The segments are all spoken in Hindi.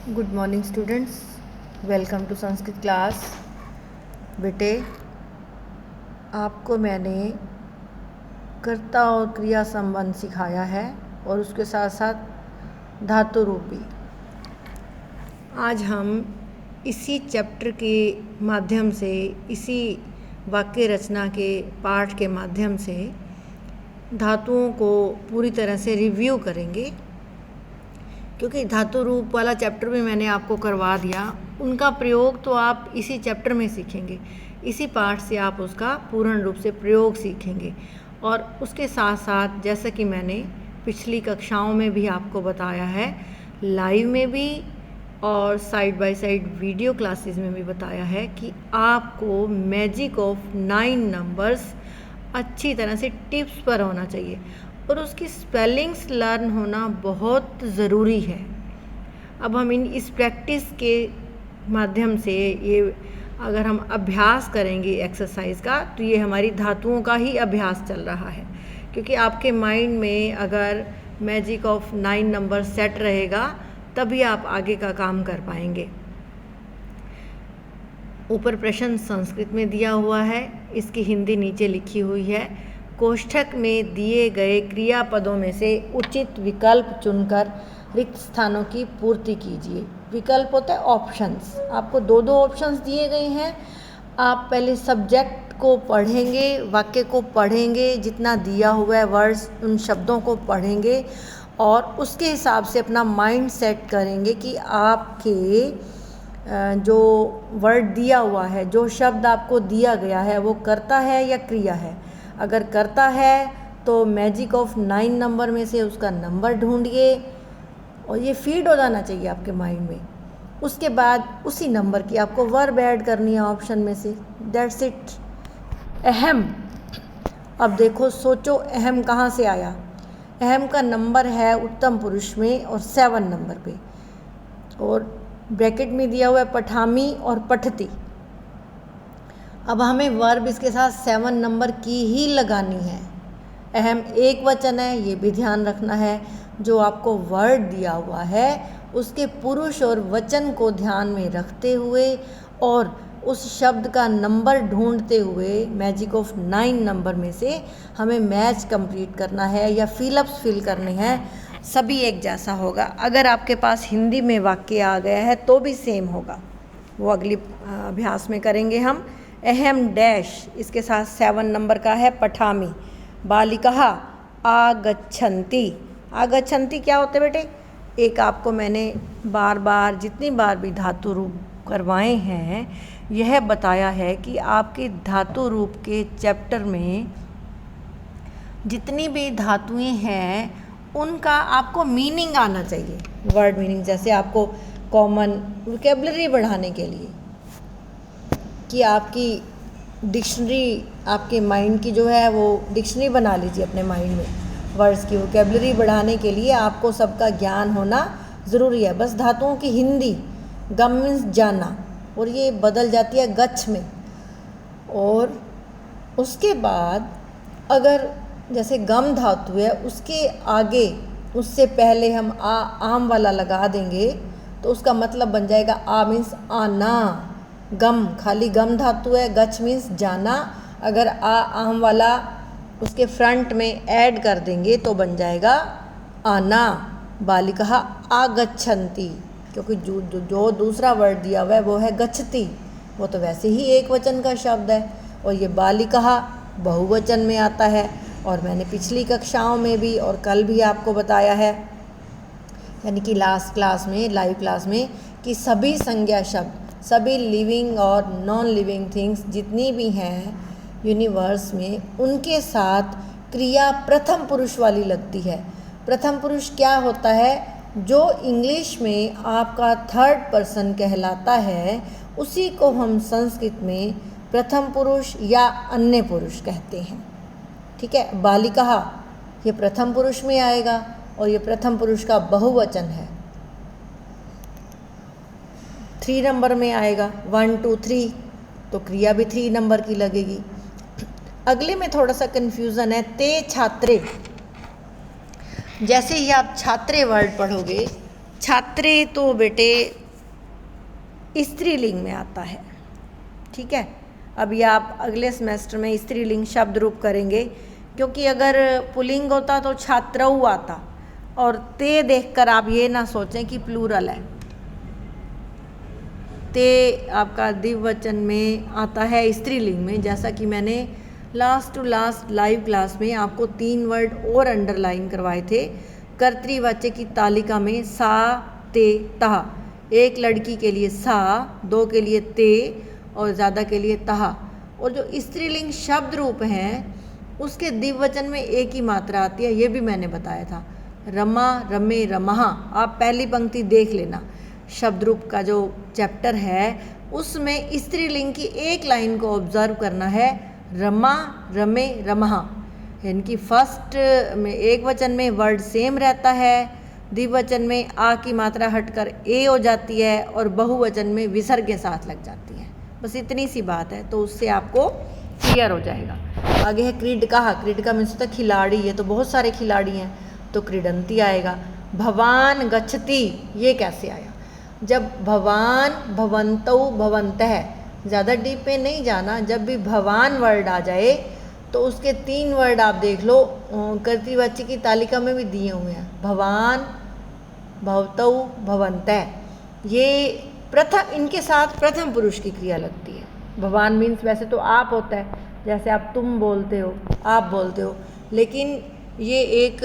Good morning students, welcome to Sanskrit class. बेटे, आपको मैंने कर्ता और क्रिया संबंध सिखाया है और उसके साथ साथ धातु रूप भी। आज हम इसी चैप्टर के माध्यम से, इसी वाक्य रचना के पाठ के माध्यम से धातुओं को पूरी तरह से रिव्यू करेंगे, क्योंकि धातु रूप वाला चैप्टर भी मैंने आपको करवा दिया। उनका प्रयोग तो आप इसी चैप्टर में सीखेंगे, इसी पाठ से आप उसका पूर्ण रूप से प्रयोग सीखेंगे। और उसके साथ साथ जैसा कि मैंने पिछली कक्षाओं में भी आपको बताया है, लाइव में भी और side by side video classes में भी बताया है कि आपको मैजिक ऑफ 9 नंबर्स अच्छी तरह से टिप्स पर होना चाहिए और उसकी स्पेलिंग्स लर्न होना बहुत ज़रूरी है। अब हम इस प्रैक्टिस के माध्यम से ये अगर हम अभ्यास करेंगे एक्सरसाइज का, तो ये हमारी धातुओं का ही अभ्यास चल रहा है, क्योंकि आपके माइंड में अगर मैजिक ऑफ 9 नंबर सेट रहेगा तभी आप आगे का काम कर पाएंगे। ऊपर प्रश्न संस्कृत में दिया हुआ है, इसकी हिंदी नीचे लिखी हुई है। कोष्ठक में दिए गए क्रियापदों में से उचित विकल्प चुनकर रिक्त स्थानों की पूर्ति कीजिए। विकल्प होता है ऑप्शंस। आपको दो ऑप्शंस दिए गए हैं। आप पहले सब्जेक्ट को पढ़ेंगे, वाक्य को पढ़ेंगे, जितना दिया हुआ है वर्ड्स उन शब्दों को पढ़ेंगे और उसके हिसाब से अपना माइंड सेट करेंगे कि आपके जो वर्ड दिया हुआ है, जो शब्द आपको दिया गया है, वो कर्ता है या क्रिया है। अगर करता है तो मैजिक ऑफ 9 नंबर में से उसका नंबर ढूंढिए और ये फीड हो जाना चाहिए आपके माइंड में। उसके बाद उसी नंबर की आपको वर्ब ऐड करनी है ऑप्शन में से। That's it. अहम, अब देखो, सोचो अहम कहाँ से आया। अहम का नंबर है उत्तम पुरुष में और 7 नंबर पे, और ब्रैकेट में दिया हुआ है पठामी और पठती। अब हमें वर्ब इसके साथ 7 नंबर की ही लगानी है। अहम एक वचन है, ये भी ध्यान रखना है। जो आपको वर्ड दिया हुआ है उसके पुरुष और वचन को ध्यान में रखते हुए और उस शब्द का नंबर ढूंढते हुए मैजिक ऑफ 9 नंबर में से हमें मैच कंप्लीट करना है या फिलअप्स फिल करने हैं। सभी एक जैसा होगा। अगर आपके पास हिंदी में वाक्य आ गया है तो भी सेम होगा, वो अगली अभ्यास में करेंगे हम। अहम डैश, इसके साथ 7 नंबर का है पठामी। बालिकाः आगच्छन्ति। आगच्छन्ति क्या होते बेटे? एक आपको मैंने बार बार जितनी बार भी धातु रूप करवाए हैं यह बताया है कि आपके धातु रूप के चैप्टर में जितनी भी धातुएं हैं उनका आपको मीनिंग आना चाहिए। वर्ड मीनिंग, जैसे आपको कॉमन वोकैबुलरी बढ़ाने के लिए कि आपकी डिक्शनरी, आपके माइंड की जो है वो डिक्शनरी बना लीजिए अपने माइंड में। वर्ड्स की वोकैबुलरी बढ़ाने के लिए आपको सबका ज्ञान होना ज़रूरी है। बस धातुओं की हिंदी, गम मीन्स जाना, और ये बदल जाती है गच्छ में। और उसके बाद अगर जैसे गम धातु है उसके आगे, उससे पहले हम आम वाला लगा देंगे तो उसका मतलब बन जाएगा आ मीन्स आना। गम खाली गम धातु है, गच्छ मीन्स जाना। अगर आम वाला उसके फ्रंट में ऐड कर देंगे तो बन जाएगा आना। बालिकाः आगच्छन्ति, क्योंकि जो दूसरा वर्ड दिया हुआ है वो है गच्छति, वो तो वैसे ही एक वचन का शब्द है। और ये बालिकाः बहुवचन में आता है। और मैंने पिछली कक्षाओं में भी और कल भी आपको बताया है, यानी कि लास्ट क्लास में, लाइव क्लास में, कि सभी संज्ञा शब्द, सभी लिविंग और नॉन लिविंग थिंग्स जितनी भी हैं यूनिवर्स में, उनके साथ क्रिया प्रथम पुरुष वाली लगती है। प्रथम पुरुष क्या होता है? जो इंग्लिश में आपका थर्ड पर्सन कहलाता है उसी को हम संस्कृत में प्रथम पुरुष या अन्य पुरुष कहते हैं। ठीक है। बालिकाः ये प्रथम पुरुष में आएगा और ये प्रथम पुरुष का बहुवचन है। 3 नंबर में आएगा, 1 2 3, तो क्रिया भी 3 नंबर की लगेगी। अगले में थोड़ा सा कन्फ्यूज़न है, ते छात्रे। जैसे ही आप छात्रे वर्ड पढ़ोगे छात्रे तो बेटे स्त्रीलिंग में आता है, ठीक है। अभी आप अगले सेमेस्टर में स्त्रीलिंग शब्द रूप करेंगे, क्योंकि अगर पुल्लिंग होता तो छात्रऊ आता, और ते देखकर आप ये ना सोचें कि प्लूरल है। ते आपका द्विवचन में आता है स्त्रीलिंग में, जैसा कि मैंने last to last live class में आपको 3 वर्ड और अंडरलाइन करवाए थे। कर्तृवाच्य की तालिका में सा, ते, ता। एक लड़की के लिए सा, 2 के लिए ते और ज़्यादा के लिए तहा। और जो स्त्रीलिंग शब्द रूप हैं उसके द्विवचन में एक ही मात्रा आती है, ये भी मैंने बताया था। रमा, रमे, रमहा। आप पहली पंक्ति देख लेना, शब्द रूप का जो चैप्टर है उसमें स्त्रीलिंग की एक लाइन को ऑब्जर्व करना है, रमा, रमे, रमहा। यानी कि फर्स्ट में एक वचन में वर्ड सेम रहता है, द्विवचन में आ की मात्रा हटकर ए हो जाती है और बहुवचन में विसर्ग के साथ लग जाती है। बस इतनी सी बात है, तो उससे आपको क्लियर हो जाएगा। आगे है क्रीडका। क्रीडका मीन्स होता है खिलाड़ी, ये तो बहुत सारे खिलाड़ी हैं, तो क्रीडंती आएगा। भवान गच्छति, ये कैसे आया? जब भवान, भवन्तौ, भवन्तः, ज़्यादा डीप में नहीं जाना, जब भी भवान वर्ड आ जाए तो उसके 3 वर्ड आप देख लो, कर्तृवाच्य की तालिका में भी दिए हुए हैं, भवान, भवतौ, भवन्तः। ये प्रथम, इनके साथ प्रथम पुरुष की क्रिया लगती है। भवान मीन्स वैसे तो आप होता है, जैसे आप तुम बोलते हो, आप बोलते हो, लेकिन ये एक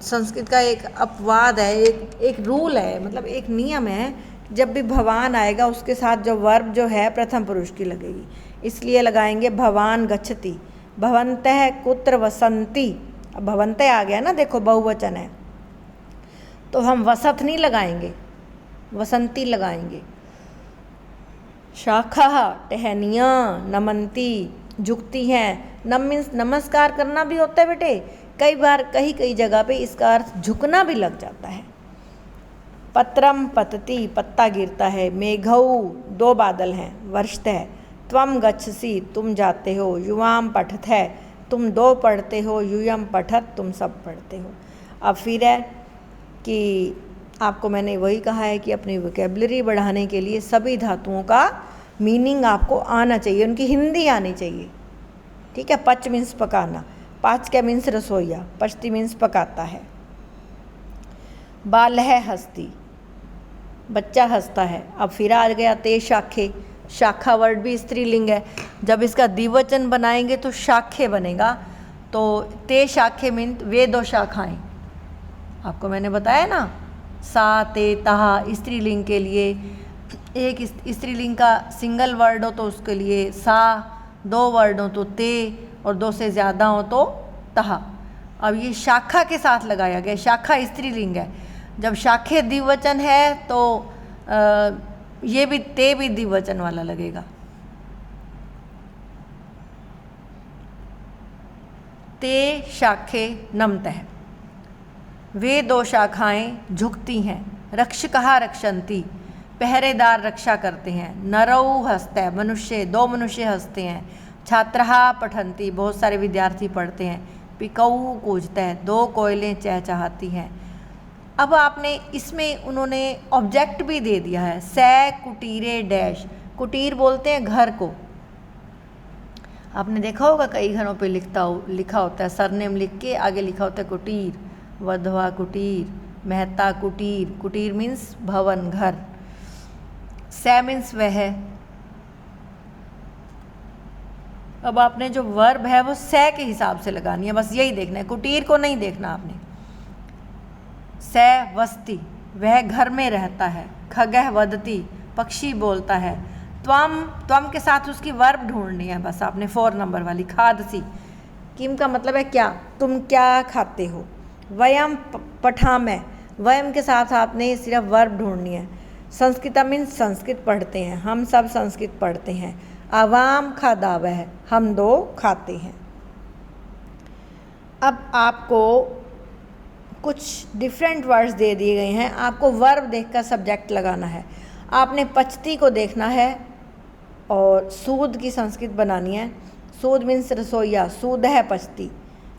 संस्कृत का एक अपवाद है, एक रूल है, मतलब एक नियम है। जब भी भवान आएगा उसके साथ जो वर्ब जो है प्रथम पुरुष की लगेगी, इसलिए लगाएंगे भवान गच्छति। भवन्तः कुत्र वसन्ति, अब भवन्तः आ गया ना, देखो बहुवचन है, तो हम वसत नहीं लगाएंगे, वसंती लगाएंगे। शाखा, टहनियाँ, नमंती, झुकती हैं। नम मीन्स नमस्कार करना भी होता है बेटे, कई बार कई जगह पे इसका अर्थ झुकना भी लग जाता है। पत्रम पतति, पत्ता गिरता है। मेघौ, 2 बादल हैं, वर्षतः। त्वम गच्छसि, तुम जाते हो। युवाम पठतः, तुम 2 पढ़ते हो। यूयम पठत, तुम सब पढ़ते हो। अब फिर है कि आपको मैंने वही कहा है कि अपनी वोकेबलरी बढ़ाने के लिए सभी धातुओं का मीनिंग आपको आना चाहिए, उनकी हिंदी आनी चाहिए, ठीक है। पच मीन्स पकाना, पाच का मीन्स रसोईया, पचती मीन्स पकाता है। बालह, हस्ती, बच्चा हंसता है। अब फिर आ गया ते शाखे। शाखा वर्ड भी स्त्रीलिंग है, जब इसका द्विवचन बनाएंगे तो शाखे बनेगा, तो ते शाखे मीन्स वे 2 शाखाएं। आपको मैंने बताया ना, सा, ते, तहा स्त्रीलिंग के लिए। एक स्त्रीलिंग का सिंगल वर्ड हो तो उसके लिए सा, 2 वर्ड हो तो ते, और 2 से ज़्यादा हो तो तहा। अब ये शाखा के साथ लगाया गया, शाखा स्त्रीलिंग है। जब शाखे द्विवचन है तो ये भी ते भी द्विवचन वाला लगेगा। ते शाखे नमतः, वे 2 शाखाएं झुकती हैं। रक्षकः रक्षन्ति, पहरेदार रक्षा करते हैं। नरौ हस्तः, मनुष्य, 2 मनुष्य हंसते हैं। छात्रः पठन्ति, बहुत सारे विद्यार्थी पढ़ते हैं। पिकौ कूजतः, 2 कोयलें चहचहाती हैं। अब आपने इसमें उन्होंने ऑब्जेक्ट भी दे दिया है, सै कुटीरे डैश। कुटीर बोलते हैं घर को, आपने देखा होगा कई घरों पे लिखा होता है, सरनेम लिख के आगे लिखा होता है कुटीर, वधवा कुटीर, मेहता कुटीर। कुटीर मीन्स भवन, घर। सै मीन्स वह। अब आपने जो वर्ब है वो सै के हिसाब से लगानी है, बस यही देखना है, कुटीर को नहीं देखना आपने। सै वस्ती, वह घर में रहता है। खगः वदति, पक्षी बोलता है। त्वम के साथ उसकी वर्ब ढूंढनी है, बस आपने 4 नंबर वाली। खादसी, किम का मतलब है क्या, तुम क्या खाते हो। वयम पठामः, वयम के साथ आपने सिर्फ वर्ब ढूंढनी है। संस्कृत मीन्स संस्कृत पढ़ते हैं, हम सब संस्कृत पढ़ते हैं। आवाम खादावह, हम 2 खाते हैं। अब आपको कुछ डिफरेंट वर्ड्स दे दिए गए हैं, आपको वर्ब देखकर सब्जेक्ट लगाना है। आपने पचती को देखना है और सूद की संस्कृत बनानी है। सूद मीन्स रसोईया, सूद है पचती।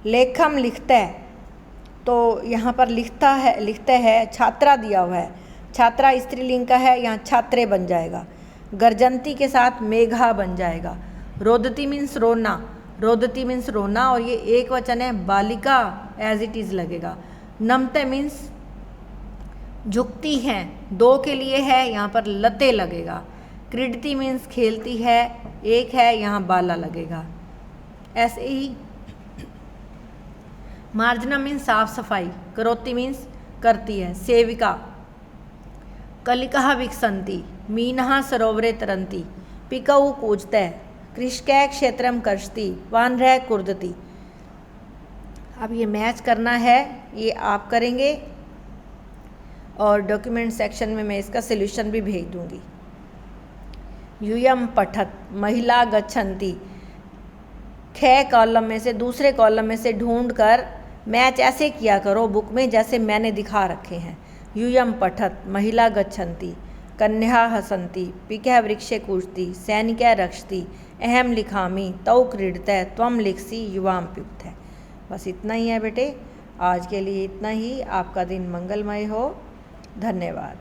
लेखम लिखता है, तो यहाँ पर लिखते हैं छात्रा दिया हुआ है, छात्रा स्त्रीलिंग का है, यहाँ छात्रे बन जाएगा। गर्जंती के साथ मेघा बन जाएगा। रोदती मीन्स रोना, रोदती मीन्स रोना और ये एक वचन है, बालिका एज इट इज़ लगेगा। नमते मीन्स झुकती हैं, दो के लिए है, यहाँ पर लते लगेगा। क्रीडती मीन्स खेलती है, एक है, यहाँ बाला लगेगा। ऐसे ही मार्जना मीन्स साफ सफाई, करोती मीन्स करती है। सेविका, कलिका विकसंती, मीनः सरोवरे तरंती, पिकऊ कूजते, कृषकै क्षेत्रम कर्षति, वानरः कुर्दती। अब ये मैच करना है, ये आप करेंगे और डॉक्यूमेंट सेक्शन में मैं इसका सॉल्यूशन भी भेज दूंगी। यूयम पठत, महिला गच्छन्ति, ख कॉलम में से दूसरे कॉलम में से ढूंढ कर मैच ऐसे किया करो बुक में जैसे मैंने दिखा रखे हैं। यूयम पठत, महिला गच्छन्ति, कन्या हसन्ति, पिकः वृक्षे कूजति, सैनिकः रक्षति, अहम लिखामि, तौ क्रीडतः, त्वं लिखसि, युवां पिबतः। बस इतना ही है बेटे, आज के लिए इतना ही। आपका दिन मंगलमय हो। धन्यवाद।